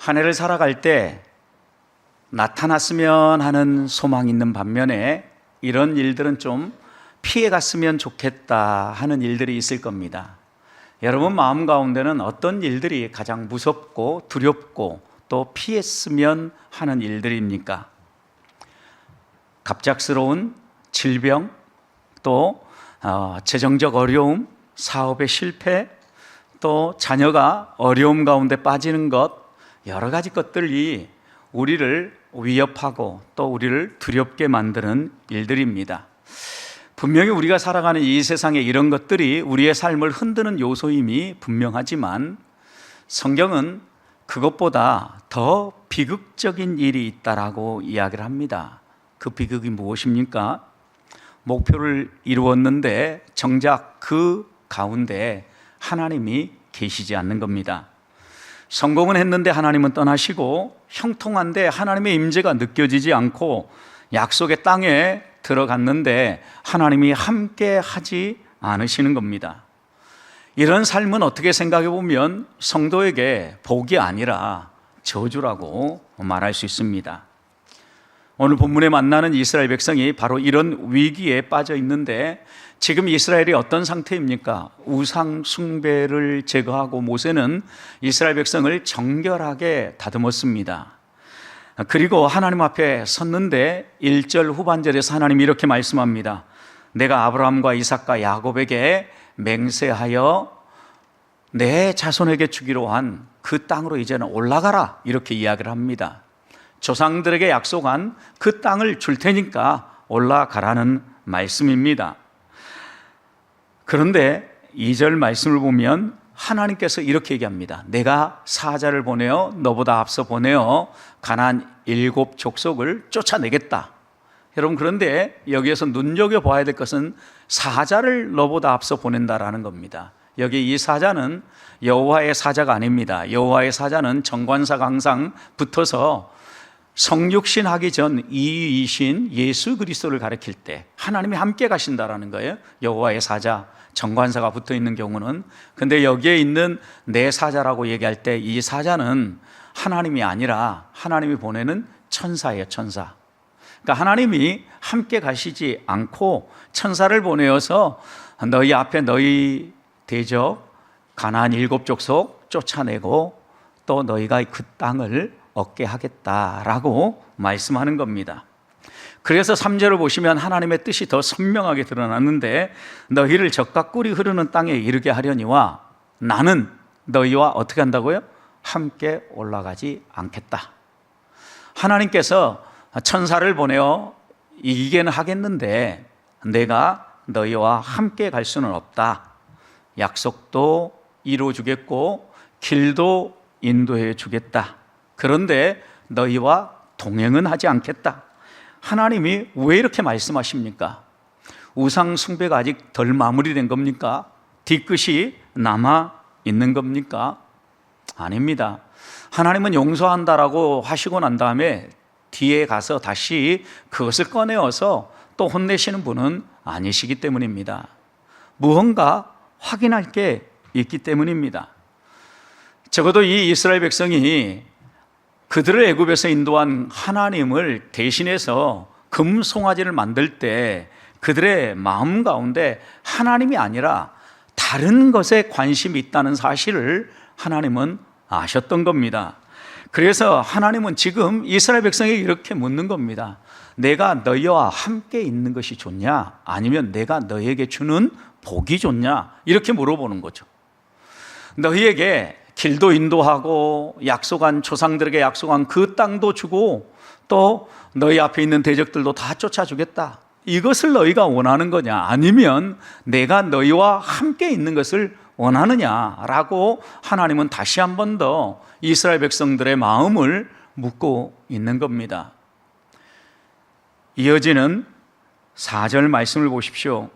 한 해를 살아갈 때 나타났으면 하는 소망이 있는 반면에 이런 일들은 좀 피해갔으면 좋겠다 하는 일들이 있을 겁니다. 여러분 마음 가운데는 어떤 일들이 가장 무섭고 두렵고 또 피했으면 하는 일들입니까? 갑작스러운 질병, 또 재정적 어려움, 사업의 실패, 또 자녀가 어려움 가운데 빠지는 것, 여러 가지 것들이 우리를 위협하고 또 우리를 두렵게 만드는 일들입니다. 분명히 우리가 살아가는 이 세상에 이런 것들이 우리의 삶을 흔드는 요소임이 분명하지만 성경은 그것보다 더 비극적인 일이 있다라고 이야기를 합니다. 그 비극이 무엇입니까? 목표를 이루었는데 정작 그 가운데 하나님이 계시지 않는 겁니다. 성공은 했는데 하나님은 떠나시고, 형통한데 하나님의 임재가 느껴지지 않고, 약속의 땅에 들어갔는데 하나님이 함께 하지 않으시는 겁니다. 이런 삶은 어떻게 생각해 보면 성도에게 복이 아니라 저주라고 말할 수 있습니다. 오늘 본문에 만나는 이스라엘 백성이 바로 이런 위기에 빠져 있는데, 지금 이스라엘이 어떤 상태입니까? 우상 숭배를 제거하고 모세는 이스라엘 백성을 정결하게 다듬었습니다. 그리고 하나님 앞에 섰는데 1절 후반절에서 하나님이 이렇게 말씀합니다. 내가 아브라함과 이삭과 야곱에게 맹세하여 내 자손에게 주기로 한 그 땅으로 이제는 올라가라, 이렇게 이야기를 합니다. 조상들에게 약속한 그 땅을 줄 테니까 올라가라는 말씀입니다. 그런데 2절 말씀을 보면 하나님께서 이렇게 얘기합니다. 내가 사자를 보내어 너보다 앞서 보내어 가나안 7 족속을 쫓아내겠다. 여러분, 그런데 여기에서 눈여겨봐야 될 것은 사자를 너보다 앞서 보낸다라는 겁니다. 여기 이 사자는 여호와의 사자가 아닙니다. 여호와의 사자는 정관사가 항상 붙어서 성육신 하기 전 이이신 예수 그리스도를 가리킬 때 하나님이 함께 가신다라는 거예요. 여호와의 사자, 정관사가 붙어 있는 경우는. 근데 여기에 있는 내 사자라고 얘기할 때 이 사자는 하나님이 아니라 하나님이 보내는 천사예요, 천사. 그러니까 하나님이 함께 가시지 않고 천사를 보내어서 너희 앞에 너희 대적 가나안 7 족속 쫓아내고 또 너희가 그 땅을 얻게 하겠다라고 말씀하는 겁니다. 그래서 3절을 보시면 하나님의 뜻이 더 선명하게 드러났는데, 너희를 적과 꿀이 흐르는 땅에 이르게 하려니와 나는 너희와 어떻게 한다고요? 함께 올라가지 않겠다. 하나님께서 천사를 보내어 이기게는 하겠는데 내가 너희와 함께 갈 수는 없다. 약속도 이루어 주겠고 길도 인도해 주겠다. 그런데 너희와 동행은 하지 않겠다. 하나님이 왜 이렇게 말씀하십니까? 우상 숭배가 아직 덜 마무리된 겁니까? 뒤끝이 남아 있는 겁니까? 아닙니다. 하나님은 용서한다라고 하시고 난 다음에 뒤에 가서 다시 그것을 꺼내어서 또 혼내시는 분은 아니시기 때문입니다. 무언가 확인할 게 있기 때문입니다. 적어도 이 이스라엘 백성이 그들을 애굽에서 인도한 하나님을 대신해서 금송아지를 만들 때 그들의 마음 가운데 하나님이 아니라 다른 것에 관심이 있다는 사실을 하나님은 아셨던 겁니다. 그래서 하나님은 지금 이스라엘 백성에게 이렇게 묻는 겁니다. 내가 너희와 함께 있는 것이 좋냐? 아니면 내가 너희에게 주는 복이 좋냐? 이렇게 물어보는 거죠. 너희에게 길도 인도하고 약속한 조상들에게 약속한 그 땅도 주고 또 너희 앞에 있는 대적들도 다 쫓아주겠다. 이것을 너희가 원하는 거냐? 아니면 내가 너희와 함께 있는 것을 원하느냐라고 하나님은 다시 한 번 더 이스라엘 백성들의 마음을 묻고 있는 겁니다. 이어지는 4절 말씀을 보십시오.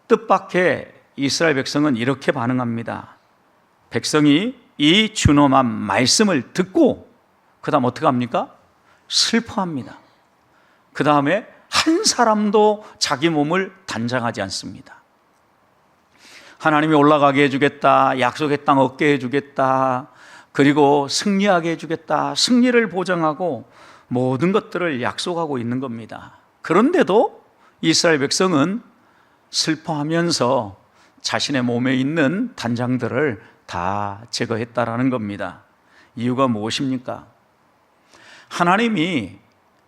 뜻밖의 이스라엘 백성은 이렇게 반응합니다. 백성이 이 준엄한 말씀을 듣고 그 다음 어떻게 합니까? 슬퍼합니다. 그 다음에 한 사람도 자기 몸을 단장하지 않습니다. 하나님이 올라가게 해주겠다, 약속의 땅 얻게 해주겠다, 그리고 승리하게 해주겠다, 승리를 보장하고 모든 것들을 약속하고 있는 겁니다. 그런데도 이스라엘 백성은 슬퍼하면서 자신의 몸에 있는 단장들을 다 제거했다라는 겁니다. 이유가 무엇입니까? 하나님이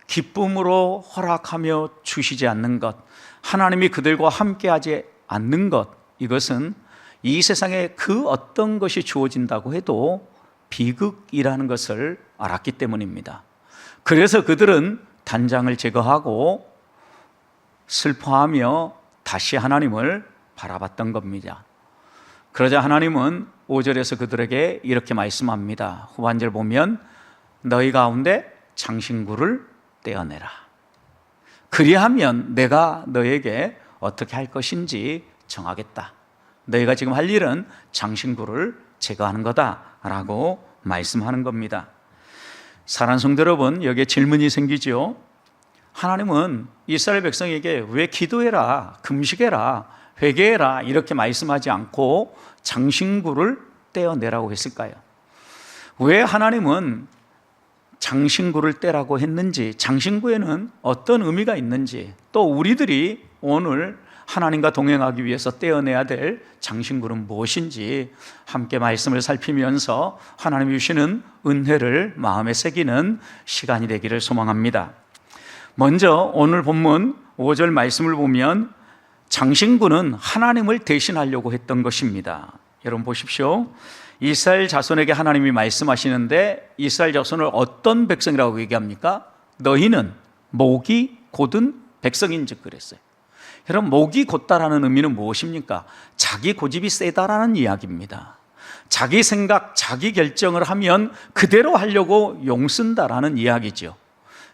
기쁨으로 허락하며 주시지 않는 것, 하나님이 그들과 함께하지 않는 것, 이것은 이 세상에 그 어떤 것이 주어진다고 해도 비극이라는 것을 알았기 때문입니다. 그래서 그들은 단장을 제거하고 슬퍼하며 다시 하나님을 바라봤던 겁니다. 그러자 하나님은 5절에서 그들에게 이렇게 말씀합니다. 후반절 보면 너희 가운데 장신구를 떼어내라. 그리하면 내가 너에게 어떻게 할 것인지 정하겠다. 너희가 지금 할 일은 장신구를 제거하는 거다라고 말씀하는 겁니다. 사랑하는 성도 여러분, 여기에 질문이 생기죠. 하나님은 이스라엘 백성에게 왜 기도해라, 금식해라, 회개해라 이렇게 말씀하지 않고 장신구를 떼어내라고 했을까요? 왜 하나님은 장신구를 떼라고 했는지, 장신구에는 어떤 의미가 있는지, 또 우리들이 오늘 하나님과 동행하기 위해서 떼어내야 될 장신구는 무엇인지 함께 말씀을 살피면서 하나님이 주시는 은혜를 마음에 새기는 시간이 되기를 소망합니다. 먼저 오늘 본문 5절 말씀을 보면 장신구는 하나님을 대신하려고 했던 것입니다. 여러분 보십시오. 이스라엘 자손에게 하나님이 말씀하시는데 이스라엘 자손을 어떤 백성이라고 얘기합니까? 너희는 목이 곧은 백성인즉 그랬어요. 여러분, 목이 곧다라는 의미는 무엇입니까? 자기 고집이 세다라는 이야기입니다. 자기 생각, 자기 결정을 하면 그대로 하려고 용쓴다라는 이야기죠.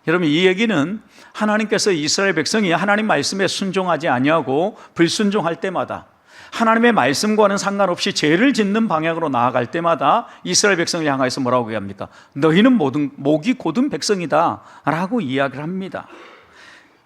여러분, 이 얘기는 하나님께서 이스라엘 백성이 하나님 말씀에 순종하지 아니하고 불순종할 때마다, 하나님의 말씀과는 상관없이 죄를 짓는 방향으로 나아갈 때마다 이스라엘 백성을 향해서 뭐라고 얘기합니까? 너희는 목이 곧은 백성이다 라고 이야기를 합니다.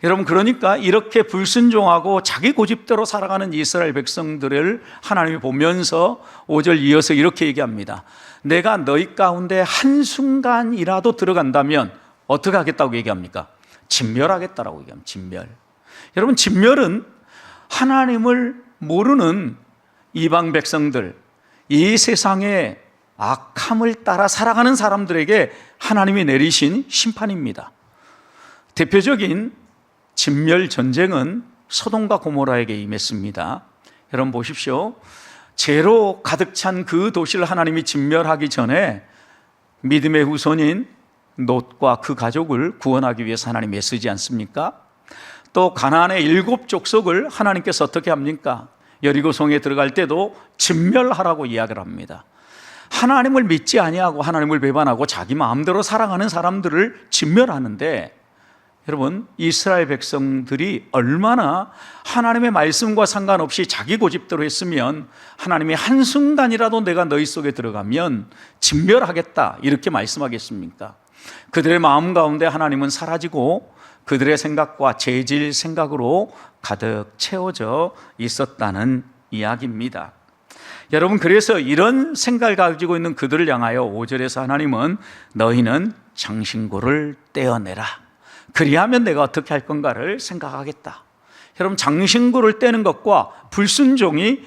여러분, 그러니까 이렇게 불순종하고 자기 고집대로 살아가는 이스라엘 백성들을 하나님이 보면서 5절 이어서 이렇게 얘기합니다. 내가 너희 가운데 한순간이라도 들어간다면 어떻게 하겠다고 얘기합니까? 진멸하겠다라고 얘기합니다. 진멸. 여러분, 진멸은 하나님을 모르는 이방 백성들, 이 세상의 악함을 따라 살아가는 사람들에게 하나님이 내리신 심판입니다. 대표적인 진멸 전쟁은 소돔과 고모라에게 임했습니다. 여러분 보십시오. 죄로 가득 찬 그 도시를 하나님이 진멸하기 전에 믿음의 후손인 롯과 그 가족을 구원하기 위해서 하나님이 애쓰지 않습니까? 또 가나안의 7 족속을 하나님께서 어떻게 합니까? 여리고성에 들어갈 때도 진멸하라고 이야기를 합니다. 하나님을 믿지 아니하고 하나님을 배반하고 자기 마음대로 살아가는 사람들을 진멸하는데, 여러분, 이스라엘 백성들이 얼마나 하나님의 말씀과 상관없이 자기 고집대로 했으면 하나님이 한순간이라도 내가 너희 속에 들어가면 진멸하겠다 이렇게 말씀하겠습니까? 그들의 마음 가운데 하나님은 사라지고 그들의 생각과 죄질 생각으로 가득 채워져 있었다는 이야기입니다. 여러분, 그래서 이런 생각을 가지고 있는 그들을 향하여 5절에서 하나님은 너희는 장신구를 떼어내라. 그리하면 내가 어떻게 할 건가를 생각하겠다. 여러분, 장신구를 떼는 것과 불순종이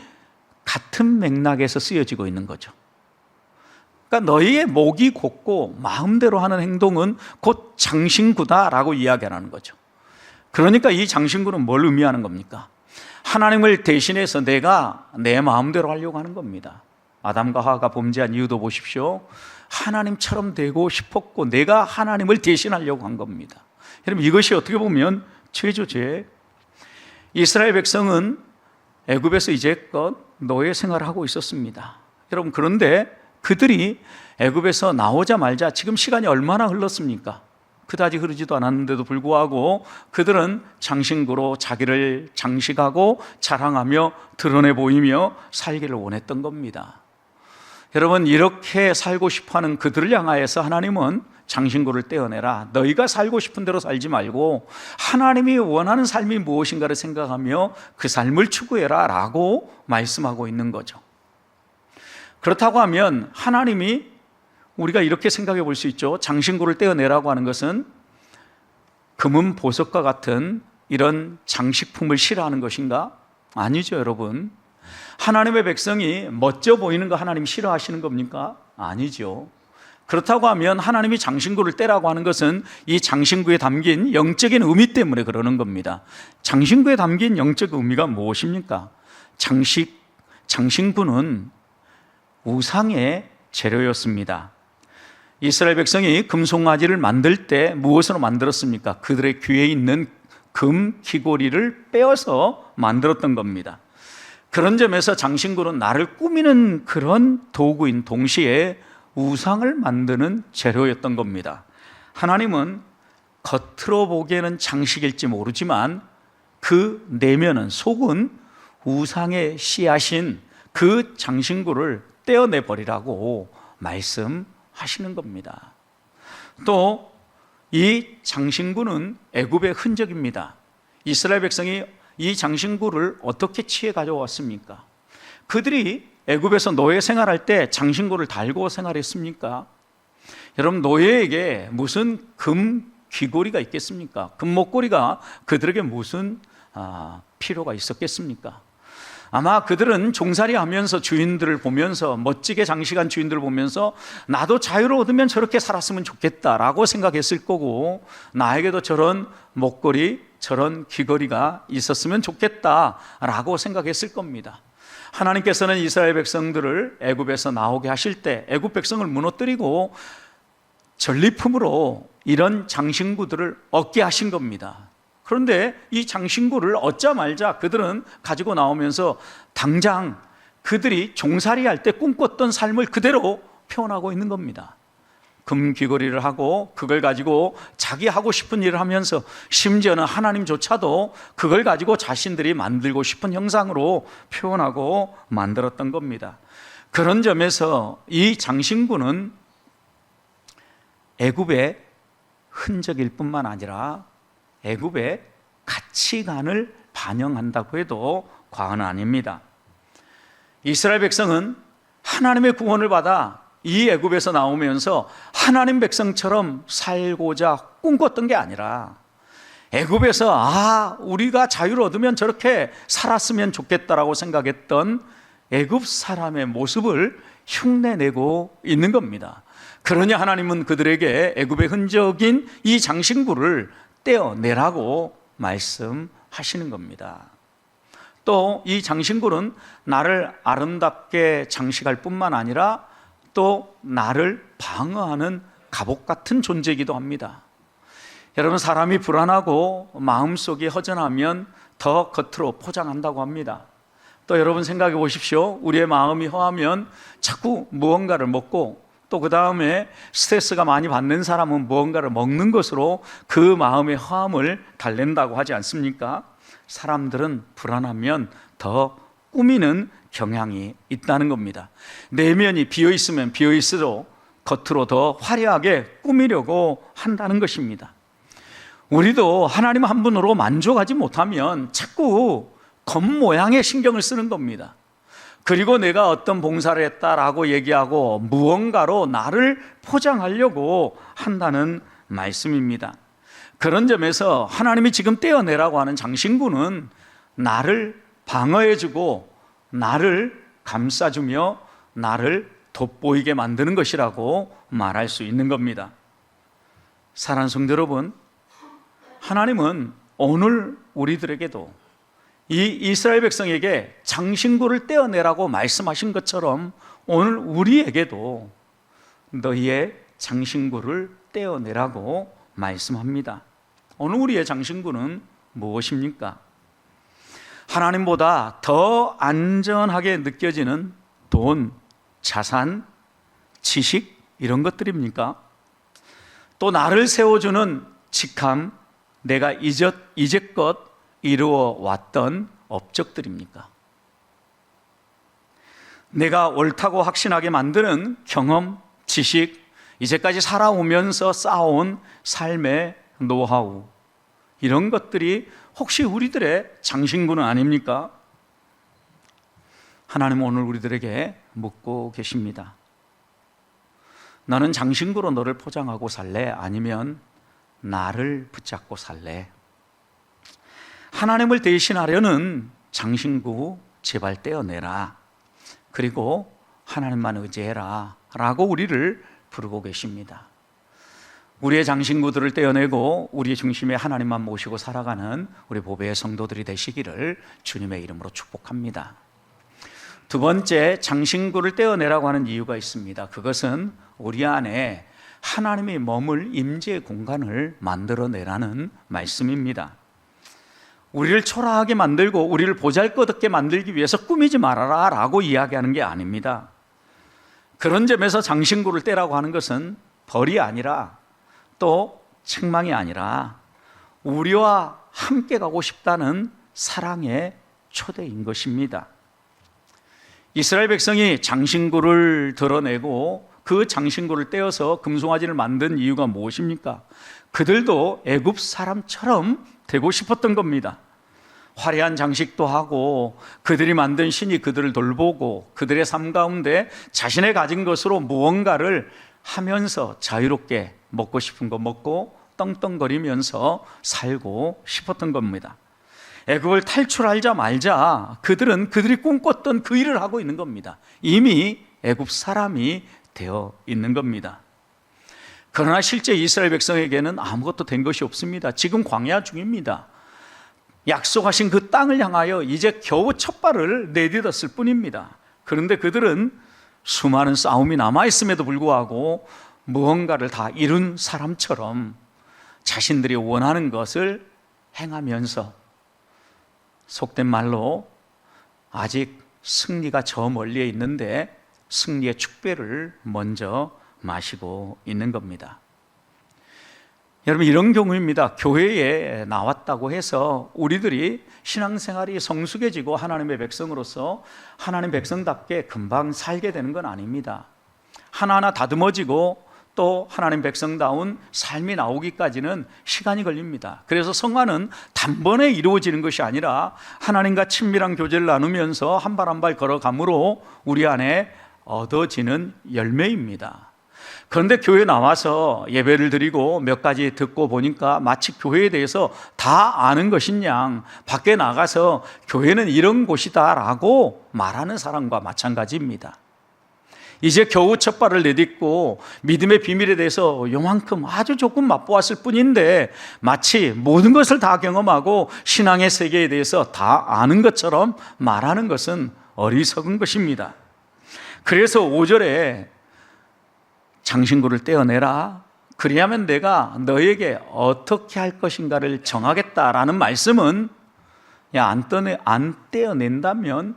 같은 맥락에서 쓰여지고 있는 거죠. 그러니까 너희의 목이 곧고 마음대로 하는 행동은 곧 장신구다라고 이야기하는 거죠. 그러니까 이 장신구는 뭘 의미하는 겁니까? 하나님을 대신해서 내가 내 마음대로 하려고 하는 겁니다. 아담과 하와가 범죄한 이유도 보십시오. 하나님처럼 되고 싶었고 내가 하나님을 대신하려고 한 겁니다. 여러분, 이것이 어떻게 보면 죄죠, 죄. 이스라엘 백성은 애굽에서 이제껏 노예 생활을 하고 있었습니다. 여러분, 그런데 그들이 애굽에서 나오자마자 지금 시간이 얼마나 흘렀습니까? 그다지 흐르지도 않았는데도 불구하고 그들은 장신구로 자기를 장식하고 자랑하며 드러내 보이며 살기를 원했던 겁니다. 여러분, 이렇게 살고 싶어하는 그들을 향하여서 하나님은 장신구를 떼어내라. 너희가 살고 싶은 대로 살지 말고 하나님이 원하는 삶이 무엇인가를 생각하며 그 삶을 추구해라 라고 말씀하고 있는 거죠. 그렇다고 하면 하나님이 우리가 이렇게 생각해 볼 수 있죠. 장신구를 떼어내라고 하는 것은 금은 보석과 같은 이런 장식품을 싫어하는 것인가? 아니죠, 여러분. 하나님의 백성이 멋져 보이는 거 하나님 싫어하시는 겁니까? 아니죠. 그렇다고 하면 하나님이 장신구를 떼라고 하는 것은 이 장신구에 담긴 영적인 의미 때문에 그러는 겁니다. 장신구에 담긴 영적 의미가 무엇입니까? 장신구는 우상의 재료였습니다. 이스라엘 백성이 금송아지를 만들 때 무엇으로 만들었습니까? 그들의 귀에 있는 금 귀고리를 빼어서 만들었던 겁니다. 그런 점에서 장신구는 나를 꾸미는 그런 도구인 동시에 우상을 만드는 재료였던 겁니다. 하나님은 겉으로 보기에는 장식일지 모르지만 그 내면은, 속은 우상의 씨앗인 그 장신구를 떼어내 버리라고 말씀하시는 겁니다. 또 이 장신구는 애굽의 흔적입니다. 이스라엘 백성이 이 장신구를 어떻게 취해 가져왔습니까? 그들이 애굽에서 노예 생활할 때 장신구를 달고 생활했습니까? 여러분, 노예에게 무슨 금 귀고리가 있겠습니까? 금 목걸이가 그들에게 무슨 필요가 있었겠습니까? 아마 그들은 종살이 하면서 주인들을 보면서, 멋지게 장식한 주인들을 보면서 나도 자유를 얻으면 저렇게 살았으면 좋겠다라고 생각했을 거고, 나에게도 저런 목걸이, 저런 귀걸이가 있었으면 좋겠다라고 생각했을 겁니다. 하나님께서는 이스라엘 백성들을 애굽에서 나오게 하실 때 애굽 백성을 무너뜨리고 전리품으로 이런 장신구들을 얻게 하신 겁니다. 그런데 이 장신구를 얻자마자 그들은 가지고 나오면서 당장 그들이 종살이 할 때 꿈꿨던 삶을 그대로 표현하고 있는 겁니다. 금 귀걸이를 하고 그걸 가지고 자기 하고 싶은 일을 하면서, 심지어는 하나님조차도 그걸 가지고 자신들이 만들고 싶은 형상으로 표현하고 만들었던 겁니다. 그런 점에서 이 장신구는 애굽의 흔적일 뿐만 아니라 애굽의 가치관을 반영한다고 해도 과언은 아닙니다. 이스라엘 백성은 하나님의 구원을 받아 이 애굽에서 나오면서 하나님 백성처럼 살고자 꿈꿨던 게 아니라 애굽에서 우리가 자유를 얻으면 저렇게 살았으면 좋겠다라고 생각했던 애굽 사람의 모습을 흉내내고 있는 겁니다. 그러니 하나님은 그들에게 애굽의 흔적인 이 장신구를 떼어내라고 말씀하시는 겁니다. 또 이 장신구는 나를 아름답게 장식할 뿐만 아니라 또 나를 방어하는 갑옷 같은 존재이기도 합니다. 여러분, 사람이 불안하고 마음속이 허전하면 더 겉으로 포장한다고 합니다. 또 여러분 생각해 보십시오. 우리의 마음이 허하면 자꾸 무언가를 먹고, 또 그 다음에 스트레스가 많이 받는 사람은 무언가를 먹는 것으로 그 마음의 허함을 달랜다고 하지 않습니까? 사람들은 불안하면 더 꾸미는 경향이 있다는 겁니다. 내면이 비어있으면 비어있어도 겉으로 더 화려하게 꾸미려고 한다는 것입니다. 우리도 하나님 한 분으로 만족하지 못하면 자꾸 겉모양에 신경을 쓰는 겁니다. 그리고 내가 어떤 봉사를 했다라고 얘기하고 무언가로 나를 포장하려고 한다는 말씀입니다. 그런 점에서 하나님이 지금 떼어내라고 하는 장신구는 나를 방어해주고 나를 감싸주며 나를 돋보이게 만드는 것이라고 말할 수 있는 겁니다. 사랑하는 성도 여러분, 하나님은 오늘 우리들에게도 이 이스라엘 백성에게 장신구를 떼어내라고 말씀하신 것처럼 오늘 우리에게도 너희의 장신구를 떼어내라고 말씀합니다. 오늘 우리의 장신구는 무엇입니까? 하나님보다 더 안전하게 느껴지는 돈, 자산, 지식, 이런 것들입니까? 또 나를 세워주는 직함, 내가 이제껏 이루어 왔던 업적들입니까? 내가 옳다고 확신하게 만드는 경험, 지식, 이제까지 살아오면서 쌓아온 삶의 노하우, 이런 것들이 혹시 우리들의 장신구는 아닙니까? 하나님은 오늘 우리들에게 묻고 계십니다. 너는 장신구로 너를 포장하고 살래? 아니면 나를 붙잡고 살래? 하나님을 대신하려는 장신구 제발 떼어내라. 그리고 하나님만 의지해라 라고 우리를 부르고 계십니다. 우리의 장신구들을 떼어내고 우리의 중심에 하나님만 모시고 살아가는 우리 보배의 성도들이 되시기를 주님의 이름으로 축복합니다. 두 번째, 장신구를 떼어내라고 하는 이유가 있습니다. 그것은 우리 안에 하나님이 머물 임재의 공간을 만들어내라는 말씀입니다. 우리를 초라하게 만들고 우리를 보잘것없게 만들기 위해서 꾸미지 말아라 라고 이야기하는 게 아닙니다. 그런 점에서 장신구를 떼라고 하는 것은 벌이 아니라 또 책망이 아니라 우리와 함께 가고 싶다는 사랑의 초대인 것입니다. 이스라엘 백성이 장신구를 드러내고 그 장신구를 떼어서 금송아지를 만든 이유가 무엇입니까? 그들도 애굽 사람처럼 되고 싶었던 겁니다. 화려한 장식도 하고 그들이 만든 신이 그들을 돌보고 그들의 삶 가운데 자신의 가진 것으로 무언가를 하면서 자유롭게 먹고 싶은 거 먹고 떵떵거리면서 살고 싶었던 겁니다. 애굽을 탈출하자마자 그들은 그들이 꿈꿨던 그 일을 하고 있는 겁니다. 이미 애굽 사람이 되어 있는 겁니다. 그러나 실제 이스라엘 백성에게는 아무것도 된 것이 없습니다. 지금 광야 중입니다. 약속하신 그 땅을 향하여 이제 겨우 첫 발을 내딛었을 뿐입니다. 그런데 그들은 수많은 싸움이 남아있음에도 불구하고 무언가를 다 이룬 사람처럼 자신들이 원하는 것을 행하면서 속된 말로 아직 승리가 저 멀리에 있는데 승리의 축배를 먼저 마시고 있는 겁니다. 여러분, 이런 경우입니다. 교회에 나왔다고 해서 우리들이 신앙생활이 성숙해지고 하나님의 백성으로서 하나님 백성답게 금방 살게 되는 건 아닙니다. 하나하나 다듬어지고 또 하나님 백성다운 삶이 나오기까지는 시간이 걸립니다. 그래서 성화는 단번에 이루어지는 것이 아니라 하나님과 친밀한 교제를 나누면서 한 발 한 발 걸어감으로 우리 안에 얻어지는 열매입니다. 그런데 교회에 나와서 예배를 드리고 몇 가지 듣고 보니까 마치 교회에 대해서 다 아는 것인 양 밖에 나가서 교회는 이런 곳이다 라고 말하는 사람과 마찬가지입니다. 이제 겨우 첫 발을 내딛고 믿음의 비밀에 대해서 요만큼 아주 조금 맛보았을 뿐인데 마치 모든 것을 다 경험하고 신앙의 세계에 대해서 다 아는 것처럼 말하는 것은 어리석은 것입니다. 그래서 5절에 장신구를 떼어내라. 그리하면 내가 너에게 어떻게 할 것인가를 정하겠다라는 말씀은 안 떼어낸다면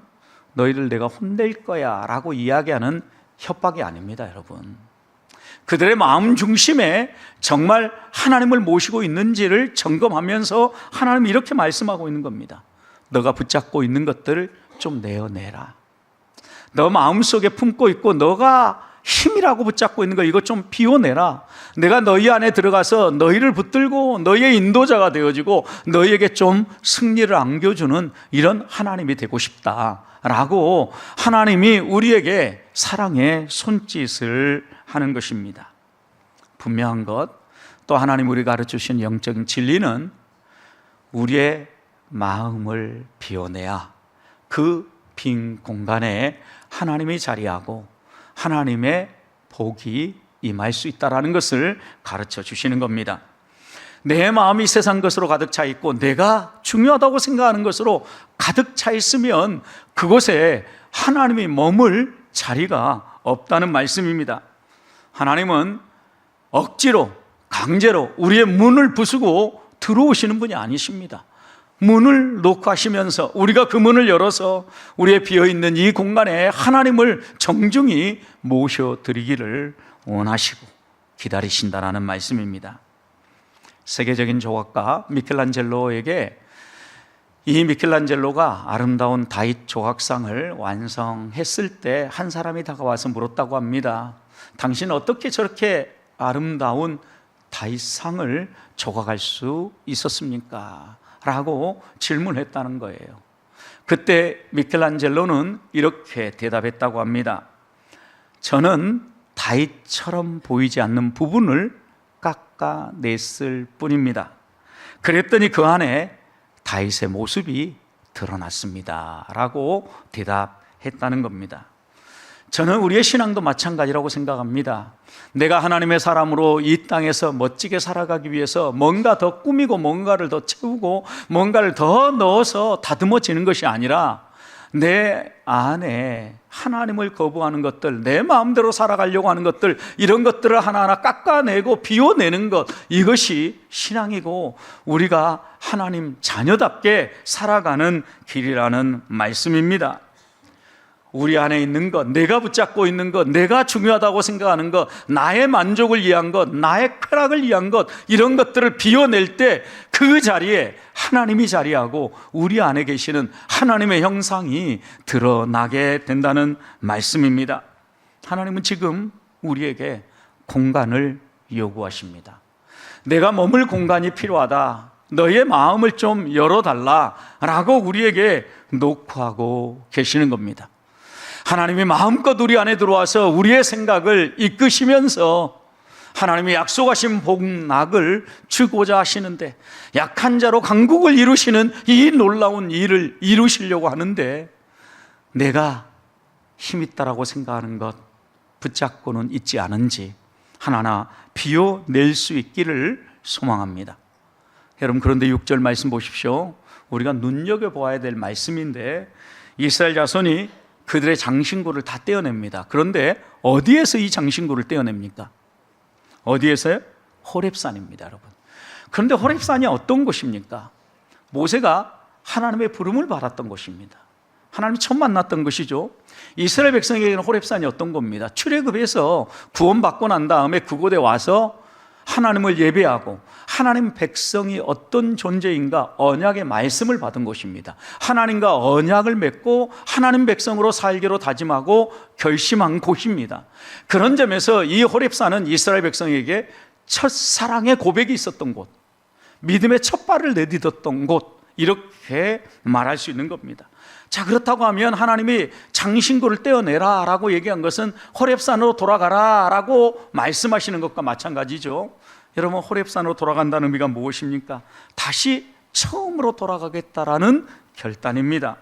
너희를 내가 혼낼 거야 라고 이야기하는 협박이 아닙니다, 여러분. 그들의 마음 중심에 정말 하나님을 모시고 있는지를 점검하면서 하나님이 이렇게 말씀하고 있는 겁니다. 너가 붙잡고 있는 것들을 좀 내어내라. 너 마음속에 품고 있고 너가 힘이라고 붙잡고 있는 거 이거 좀 비워내라. 내가 너희 안에 들어가서 너희를 붙들고 너희의 인도자가 되어지고 너희에게 좀 승리를 안겨주는 이런 하나님이 되고 싶다라고 하나님이 우리에게 사랑의 손짓을 하는 것입니다. 분명한 것, 또 하나님 우리가 가르쳐주신 영적인 진리는 우리의 마음을 비워내야 그 빈 공간에 하나님이 자리하고 하나님의 복이 임할 수 있다는 것을 가르쳐 주시는 겁니다. 내 마음이 세상 것으로 가득 차 있고 내가 중요하다고 생각하는 것으로 가득 차 있으면 그곳에 하나님이 머물 자리가 없다는 말씀입니다. 하나님은 억지로 강제로 우리의 문을 부수고 들어오시는 분이 아니십니다. 문을 놓고 하시면서 우리가 그 문을 열어서 우리의 비어있는 이 공간에 하나님을 정중히 모셔드리기를 원하시고 기다리신다라는 말씀입니다. 세계적인 조각가 미켈란젤로에게 이 미켈란젤로가 아름다운 다윗 조각상을 완성했을 때 한 사람이 다가와서 물었다고 합니다. 당신 어떻게 저렇게 아름다운 다윗상을 조각할 수 있었습니까? 라고 질문했다는 거예요. 그때 미켈란젤로는 이렇게 대답했다고 합니다. 저는 다윗처럼 보이지 않는 부분을 깎아냈을 뿐입니다. 그랬더니 그 안에 다윗의 모습이 드러났습니다 라고 대답했다는 겁니다. 저는 우리의 신앙도 마찬가지라고 생각합니다. 내가 하나님의 사람으로 이 땅에서 멋지게 살아가기 위해서 뭔가 더 꾸미고 뭔가를 더 채우고 뭔가를 더 넣어서 다듬어지는 것이 아니라 내 안에 하나님을 거부하는 것들, 내 마음대로 살아가려고 하는 것들, 이런 것들을 하나하나 깎아내고 비워내는 것, 이것이 신앙이고 우리가 하나님 자녀답게 살아가는 길이라는 말씀입니다. 우리 안에 있는 것, 내가 붙잡고 있는 것, 내가 중요하다고 생각하는 것, 나의 만족을 위한 것, 나의 쾌락을 위한 것, 이런 것들을 비워낼 때 그 자리에 하나님이 자리하고 우리 안에 계시는 하나님의 형상이 드러나게 된다는 말씀입니다. 하나님은 지금 우리에게 공간을 요구하십니다. 내가 머물 공간이 필요하다, 너의 마음을 좀 열어달라 라고 우리에게 녹화하고 계시는 겁니다. 하나님이 마음껏 우리 안에 들어와서 우리의 생각을 이끄시면서 하나님이 약속하신 복락을 주고자 하시는데, 약한 자로 강국을 이루시는 이 놀라운 일을 이루시려고 하는데 내가 힘있다라고 생각하는 것 붙잡고는 있지 않은지 하나하나 비워낼 수 있기를 소망합니다. 여러분, 그런데 6절 말씀 보십시오. 우리가 눈여겨보아야 될 말씀인데, 이스라엘 자손이 그들의 장신구를 다 떼어냅니다. 그런데 어디에서 이 장신구를 떼어냅니까? 어디에서요? 호렙산입니다, 여러분. 그런데 호렙산이 어떤 곳입니까? 모세가 하나님의 부름을 받았던 곳입니다. 하나님 처음 만났던 것이죠. 이스라엘 백성에게는 호렙산이 어떤 겁니다? 출애굽에서 구원받고 난 다음에 그곳에 와서 하나님을 예배하고 하나님 백성이 어떤 존재인가 언약의 말씀을 받은 곳입니다. 하나님과 언약을 맺고 하나님 백성으로 살기로 다짐하고 결심한 곳입니다. 그런 점에서 이 호렙산은 이스라엘 백성에게 첫사랑의 고백이 있었던 곳, 믿음의 첫 발을 내딛었던 곳, 이렇게 말할 수 있는 겁니다. 자, 그렇다고 하면 하나님이 장신구를 떼어내라 라고 얘기한 것은 호렙산으로 돌아가라 라고 말씀하시는 것과 마찬가지죠. 여러분, 호렙산으로 돌아간다는 의미가 무엇입니까? 다시 처음으로 돌아가겠다라는 결단입니다.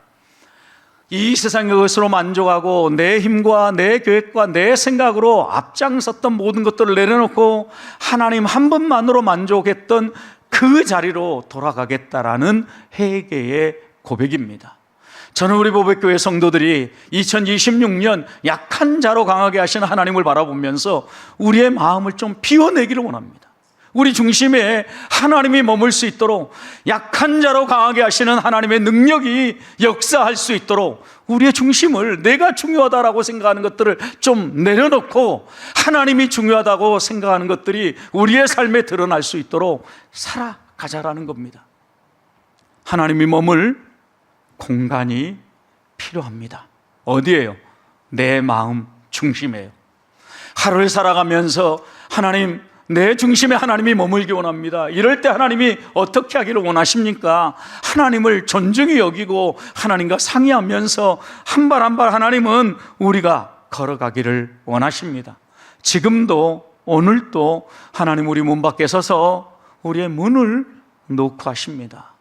이 세상의 것으로 만족하고 내 힘과 내 계획과 내 생각으로 앞장섰던 모든 것들을 내려놓고 하나님 한 분만으로 만족했던 그 자리로 돌아가겠다라는 회개의 고백입니다. 저는 우리 보배교회 성도들이 2026년 약한 자로 강하게 하시는 하나님을 바라보면서 우리의 마음을 좀 비워내기를 원합니다. 우리 중심에 하나님이 머물 수 있도록, 약한 자로 강하게 하시는 하나님의 능력이 역사할 수 있도록 우리의 중심을, 내가 중요하다라고 생각하는 것들을 좀 내려놓고 하나님이 중요하다고 생각하는 것들이 우리의 삶에 드러날 수 있도록 살아가자라는 겁니다. 하나님이 머물 공간이 필요합니다. 어디예요? 내 마음 중심이에요. 하루를 살아가면서 하나님, 내 중심에 하나님이 머물기 원합니다. 이럴 때 하나님이 어떻게 하기를 원하십니까? 하나님을 존중히 여기고 하나님과 상의하면서 한 발 한 발 하나님은 우리가 걸어가기를 원하십니다. 지금도 오늘도 하나님 우리 문 밖에 서서 우리의 문을 놓고 하십니다.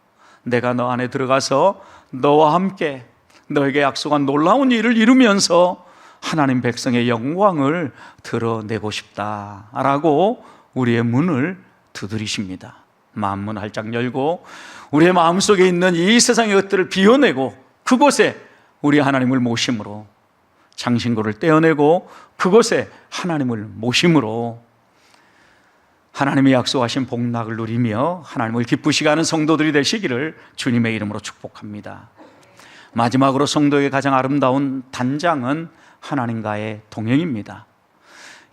내가 너 안에 들어가서 너와 함께 너에게 약속한 놀라운 일을 이루면서 하나님 백성의 영광을 드러내고 싶다라고 우리의 문을 두드리십니다. 마음문 활짝 열고 우리의 마음속에 있는 이 세상의 것들을 비워내고 그곳에 우리 하나님을 모심으로, 장신구를 떼어내고 그곳에 하나님을 모심으로 하나님이 약속하신 복락을 누리며 하나님을 기쁘시게 하는 성도들이 되시기를 주님의 이름으로 축복합니다. 마지막으로 성도의 가장 아름다운 단장은 하나님과의 동행입니다.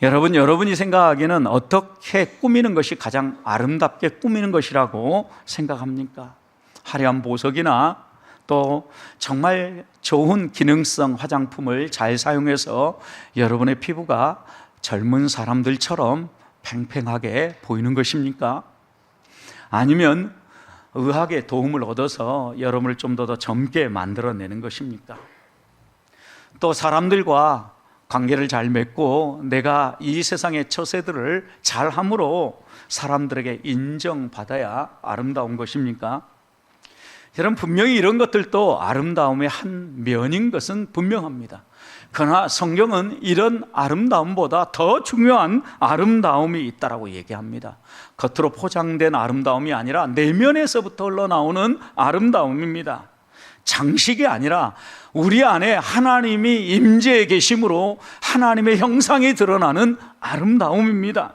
여러분이 생각하기에는 어떻게 꾸미는 것이 가장 아름답게 꾸미는 것이라고 생각합니까? 화려한 보석이나 또 정말 좋은 기능성 화장품을 잘 사용해서 여러분의 피부가 젊은 사람들처럼 팽팽하게 보이는 것입니까? 아니면 의학의 도움을 얻어서 여러분을 좀 더 젊게 만들어내는 것입니까? 또 사람들과 관계를 잘 맺고 내가 이 세상의 처세들을 잘함으로 사람들에게 인정받아야 아름다운 것입니까? 여러분, 분명히 이런 것들도 아름다움의 한 면인 것은 분명합니다. 그러나 성경은 이런 아름다움보다 더 중요한 아름다움이 있다라고 얘기합니다. 겉으로 포장된 아름다움이 아니라 내면에서부터 흘러나오는 아름다움입니다. 장식이 아니라 우리 안에 하나님이 임재해 계심으로 하나님의 형상이 드러나는 아름다움입니다.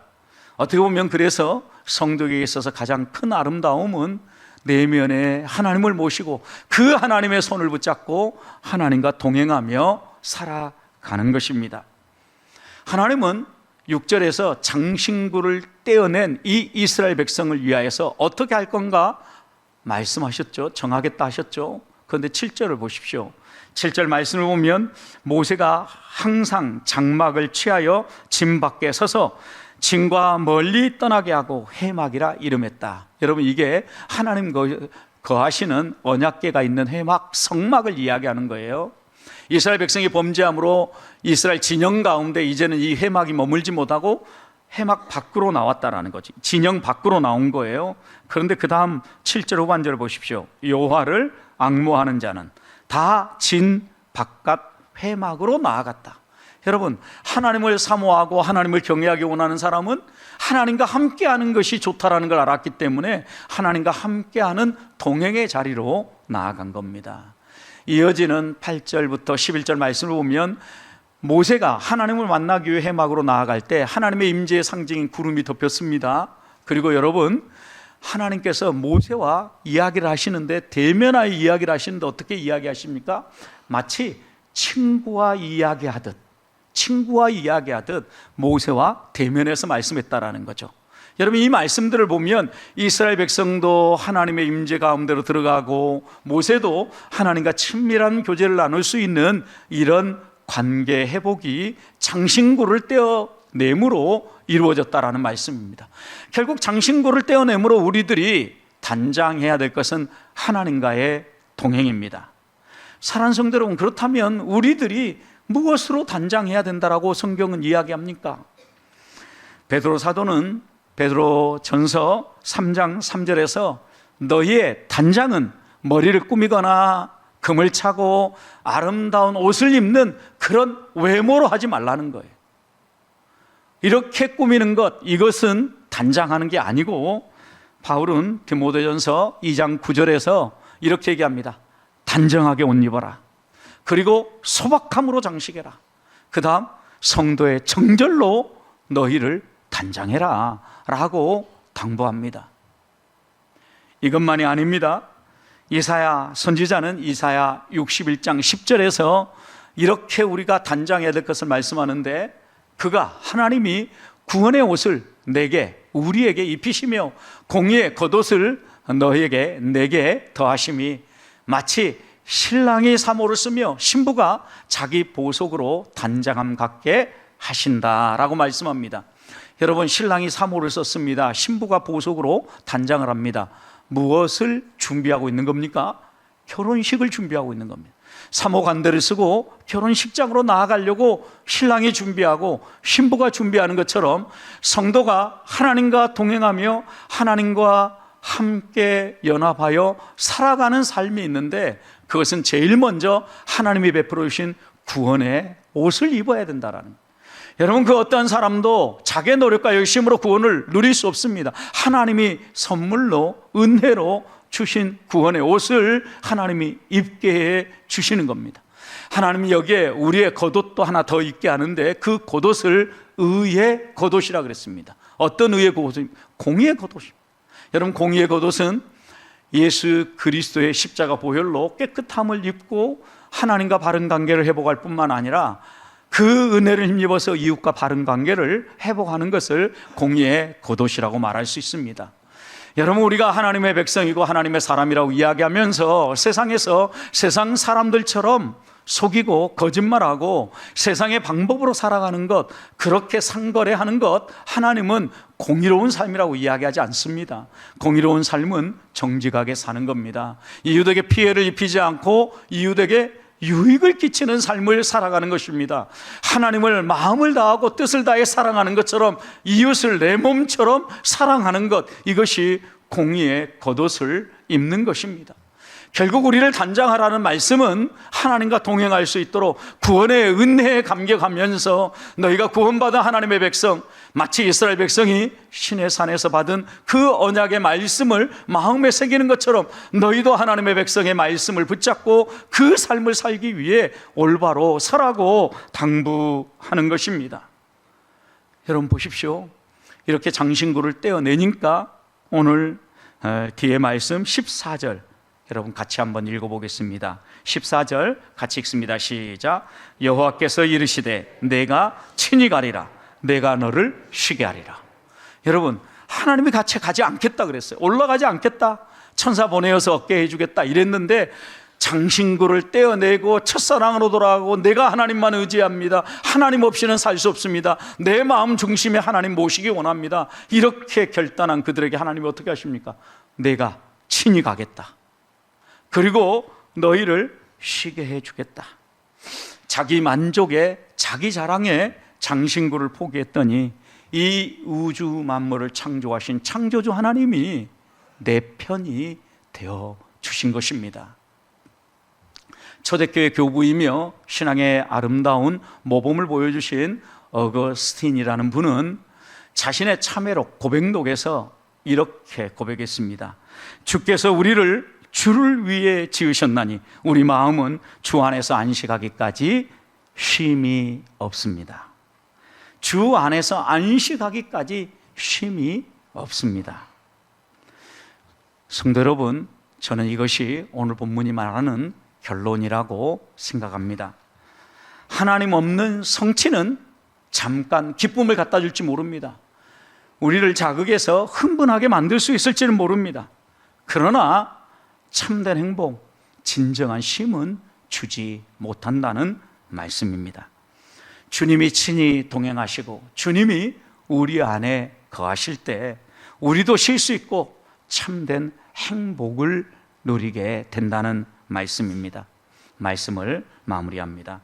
어떻게 보면 그래서 성도에게 있어서 가장 큰 아름다움은 내면에 하나님을 모시고 그 하나님의 손을 붙잡고 하나님과 동행하며 살아가는 것입니다. 하나님은 6절에서 장신구를 떼어낸 이 이스라엘 백성을 위하여서 어떻게 할 건가 말씀하셨죠. 정하겠다 하셨죠. 그런데 7절을 보십시오. 7절 말씀을 보면 모세가 항상 장막을 취하여 진 밖에 서서 진과 멀리 떠나게 하고 회막이라 이름했다. 여러분, 이게 하나님 거하시는 언약궤가 있는 회막, 성막을 이야기하는 거예요. 이스라엘 백성이 범죄함으로 이스라엘 진영 가운데 이제는 이 회막이 머물지 못하고 회막 밖으로 나왔다라는 거지. 진영 밖으로 나온 거예요. 그런데 그 다음 7절 후반절을 보십시오. 여호와를 앙모하는 자는 다 진 바깥 회막으로 나아갔다. 여러분, 하나님을 사모하고 하나님을 경외하기 원하는 사람은 하나님과 함께하는 것이 좋다라는 걸 알았기 때문에 하나님과 함께하는 동행의 자리로 나아간 겁니다. 이어지는 8절부터 11절 말씀을 보면 모세가 하나님을 만나기 위해 회막으로 나아갈 때 하나님의 임재의 상징인 구름이 덮였습니다. 그리고 여러분, 하나님께서 모세와 이야기를 하시는데 대면하여 이야기를 하시는데 어떻게 이야기하십니까? 마치 친구와 이야기하듯 모세와 대면해서 말씀했다라는 거죠. 여러분, 이 말씀들을 보면 이스라엘 백성도 하나님의 임재 가운데로 들어가고 모세도 하나님과 친밀한 교제를 나눌 수 있는 이런 관계 회복이 장신구를 떼어내므로 이루어졌다라는 말씀입니다. 결국 장신구를 떼어내므로 우리들이 단장해야 될 것은 하나님과의 동행입니다. 사랑하는 성도 여러분, 그렇다면 우리들이 무엇으로 단장해야 된다라고 성경은 이야기합니까? 베드로 사도는 베드로전서 3장 3절에서 너희의 단장은 머리를 꾸미거나 금을 차고 아름다운 옷을 입는 그런 외모로 하지 말라는 거예요. 이렇게 꾸미는 것, 이것은 단장하는 게 아니고 바울은 디모데전서 2장 9절에서 이렇게 얘기합니다. 단정하게 옷 입어라. 그리고 소박함으로 장식해라. 그 다음 성도의 정절로 너희를 단장해라 라고 당부합니다. 이것만이 아닙니다. 이사야 선지자는 이사야 61장 10절에서 이렇게 우리가 단장해야 될 것을 말씀하는데 그가 하나님이 구원의 옷을 우리에게 입히시며 공의의 겉옷을 너희에게 내게 더하심이 마치 신랑이 사모를 쓰며 신부가 자기 보석으로 단장함 같게 하신다라고 말씀합니다. 여러분, 신랑이 사모를 썼습니다. 신부가 보석으로 단장을 합니다. 무엇을 준비하고 있는 겁니까? 결혼식을 준비하고 있는 겁니다. 사모관대를 쓰고 결혼식장으로 나아가려고 신랑이 준비하고 신부가 준비하는 것처럼 성도가 하나님과 동행하며 하나님과 함께 연합하여 살아가는 삶이 있는데 그것은 제일 먼저 하나님이 베풀어 주신 구원의 옷을 입어야 된다라는 거예요. 여러분, 그 어떤 사람도 자기의 노력과 열심으로 구원을 누릴 수 없습니다. 하나님이 선물로 은혜로 주신 구원의 옷을 하나님이 입게 해 주시는 겁니다. 하나님이 여기에 우리의 겉옷도 하나 더 입게 하는데 그 겉옷을 의의 겉옷이라 그랬습니다. 어떤 의의 겉옷입니까? 공의의 겉옷입니다. 여러분, 공의의 겉옷은 예수 그리스도의 십자가 보혈로 깨끗함을 입고 하나님과 바른 관계를 회복할 뿐만 아니라 그 은혜를 힘입어서 이웃과 바른 관계를 회복하는 것을 공의의 겉옷이라고 말할 수 있습니다. 여러분, 우리가 하나님의 백성이고 하나님의 사람이라고 이야기하면서 세상에서 세상 사람들처럼 속이고 거짓말하고 세상의 방법으로 살아가는 것, 그렇게 상거래하는 것, 하나님은 공의로운 삶이라고 이야기하지 않습니다. 공의로운 삶은 정직하게 사는 겁니다. 이웃에게 피해를 입히지 않고 이웃에게 유익을 끼치는 삶을 살아가는 것입니다. 하나님을 마음을 다하고 뜻을 다해 사랑하는 것처럼 이웃을 내 몸처럼 사랑하는 것, 이것이 공의의 겉옷을 입는 것입니다. 결국 우리를 단장하라는 말씀은 하나님과 동행할 수 있도록 구원의 은혜에 감격하면서 너희가 구원받은 하나님의 백성, 마치 이스라엘 백성이 시내 산에서 받은 그 언약의 말씀을 마음에 새기는 것처럼 너희도 하나님의 백성의 말씀을 붙잡고 그 삶을 살기 위해 올바로 서라고 당부하는 것입니다. 여러분 보십시오. 이렇게 장신구를 떼어내니까 오늘 뒤에 말씀 14절 여러분 같이 한번 읽어보겠습니다. 14절 같이 읽습니다. 시작. 여호와께서 이르시되 내가 친히 가리라. 내가 너를 쉬게 하리라. 여러분, 하나님이 같이 가지 않겠다 그랬어요. 올라가지 않겠다, 천사 보내어서 얻게 해주겠다 이랬는데 장신구를 떼어내고 첫사랑으로 돌아가고 내가 하나님만 의지합니다, 하나님 없이는 살 수 없습니다, 내 마음 중심에 하나님 모시기 원합니다, 이렇게 결단한 그들에게 하나님이 어떻게 하십니까? 내가 친히 가겠다, 그리고 너희를 쉬게 해주겠다. 자기 만족에 자기 자랑에 장신구를 포기했더니 이 우주 만물을 창조하신 창조주 하나님이 내 편이 되어 주신 것입니다. 초대교회 교부이며 신앙의 아름다운 모범을 보여주신 어거스틴이라는 분은 자신의 참회록 고백록에서 이렇게 고백했습니다. 주께서 우리를 주를 위해 지으셨나니 우리 마음은 주 안에서 안식하기까지 쉼이 없습니다. 주 안에서 안식하기까지 쉼이 없습니다. 성도 여러분, 저는 이것이 오늘 본문이 말하는 결론이라고 생각합니다. 하나님 없는 성취는 잠깐 기쁨을 갖다 줄지 모릅니다. 우리를 자극해서 흥분하게 만들 수 있을지는 모릅니다. 그러나 참된 행복, 진정한 쉼은 주지 못한다는 말씀입니다. 주님이 친히 동행하시고 주님이 우리 안에 거하실 때 우리도 쉴 수 있고 참된 행복을 누리게 된다는 말씀입니다. 말씀을 마무리합니다.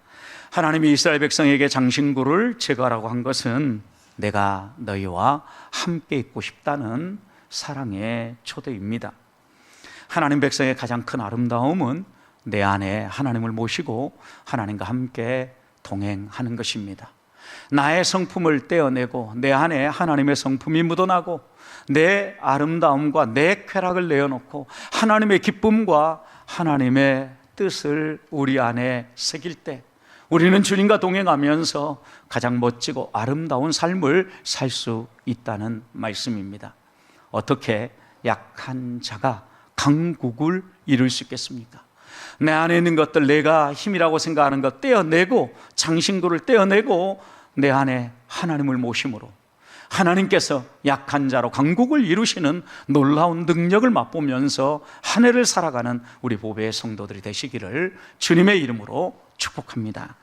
하나님이 이스라엘 백성에게 장신구를 제거하라고 한 것은 내가 너희와 함께 있고 싶다는 사랑의 초대입니다. 하나님 백성의 가장 큰 아름다움은 내 안에 하나님을 모시고 하나님과 함께 동행하는 것입니다. 나의 성품을 떼어내고 내 안에 하나님의 성품이 묻어나고 내 아름다움과 내 쾌락을 내어놓고 하나님의 기쁨과 하나님의 뜻을 우리 안에 새길 때 우리는 주님과 동행하면서 가장 멋지고 아름다운 삶을 살 수 있다는 말씀입니다. 어떻게 약한 자가 강국을 이룰 수 있겠습니까? 내 안에 있는 것들, 내가 힘이라고 생각하는 것 떼어내고 장신구를 떼어내고 내 안에 하나님을 모심으로 하나님께서 약한 자로 강국을 이루시는 놀라운 능력을 맛보면서 한 해를 살아가는 우리 보배의 성도들이 되시기를 주님의 이름으로 축복합니다.